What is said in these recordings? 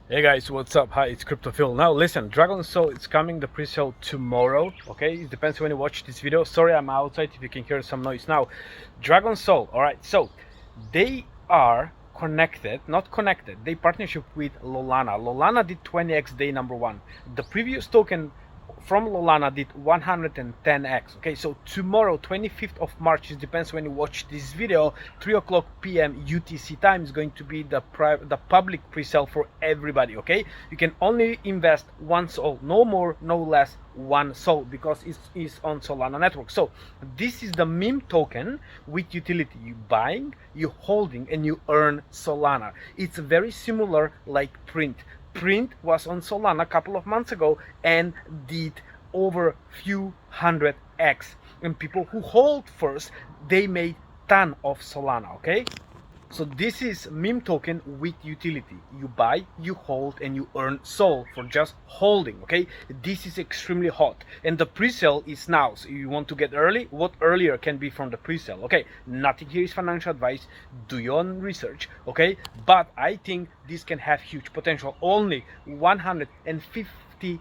Hey guys, what's up? Hi, it's CryptoPhil. Now listen, DragonSOL is coming the pre-sale tomorrow. Okay, it depends when you watch this video. Sorry, I'm outside if you can hear some noise. Now, DragonSOL. All right, so they are connected, not connected. They partnership with Solana. Solana did 20x day number one. The previous token from Solana did 110x. Okay, so tomorrow 25th of March, it depends when you watch this video, 3 o'clock p.m. UTC time is going to be the public pre-sale for everybody. Okay, you can only invest one SOL, no more, no less, one SOL, because it is on Solana network. So this is the meme token with utility. You buying, you holding, and you earn Solana. It's very similar like Print. Print was on Solana a couple of months ago and did over few hundred X. And people who hold first, they made ton of Solana. Okay, so this is meme token with utility. You buy, you hold, and you earn SOL for just holding. Okay, this is extremely hot, and the pre-sale is now. So you want to get early? What earlier can be from the pre-sale? Okay, nothing here is financial advice. Do your own research. Okay, but I think this can have huge potential. Only 150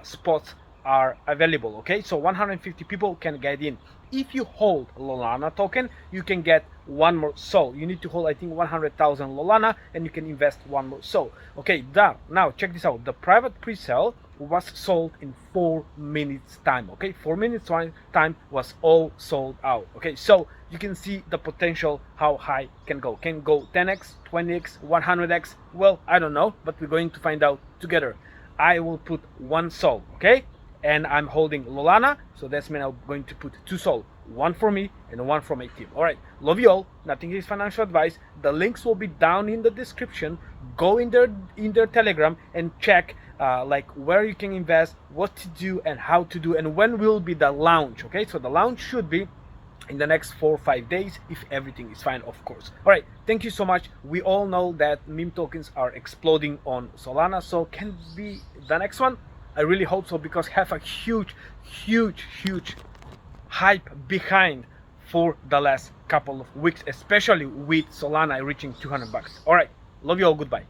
spots are available. Okay, so 150 people can get in. If you hold Solana token, you can get one more SOL. You need to hold, I think, 100,000 Solana, and you can invest one more SOL. Okay, now check this out. The private pre-sale was sold in 4 minutes time. Okay, 4 minutes time was all sold out. Okay, so you can see the potential, how high can go 10x, 20x, 100x. Well, I don't know, but we're going to find out together. I will put one SOL. Okay, and I'm holding Solana, so that's mean I'm going to put 2 SOL, one for me and one for my team. All right, love you all. Nothing is financial advice. The links will be down in the description. Go in their Telegram and check like where you can invest, what to do, and how to do, and when will be the launch. Okay, so the launch should be in the next 4 or 5 days if everything is fine, of course. All right, thank you so much. We all know that meme tokens are exploding on Solana, so can be the next one. I really hope so, because have a huge hype behind for the last couple of weeks, especially with Solana reaching 200 bucks. All right, love you all. Goodbye.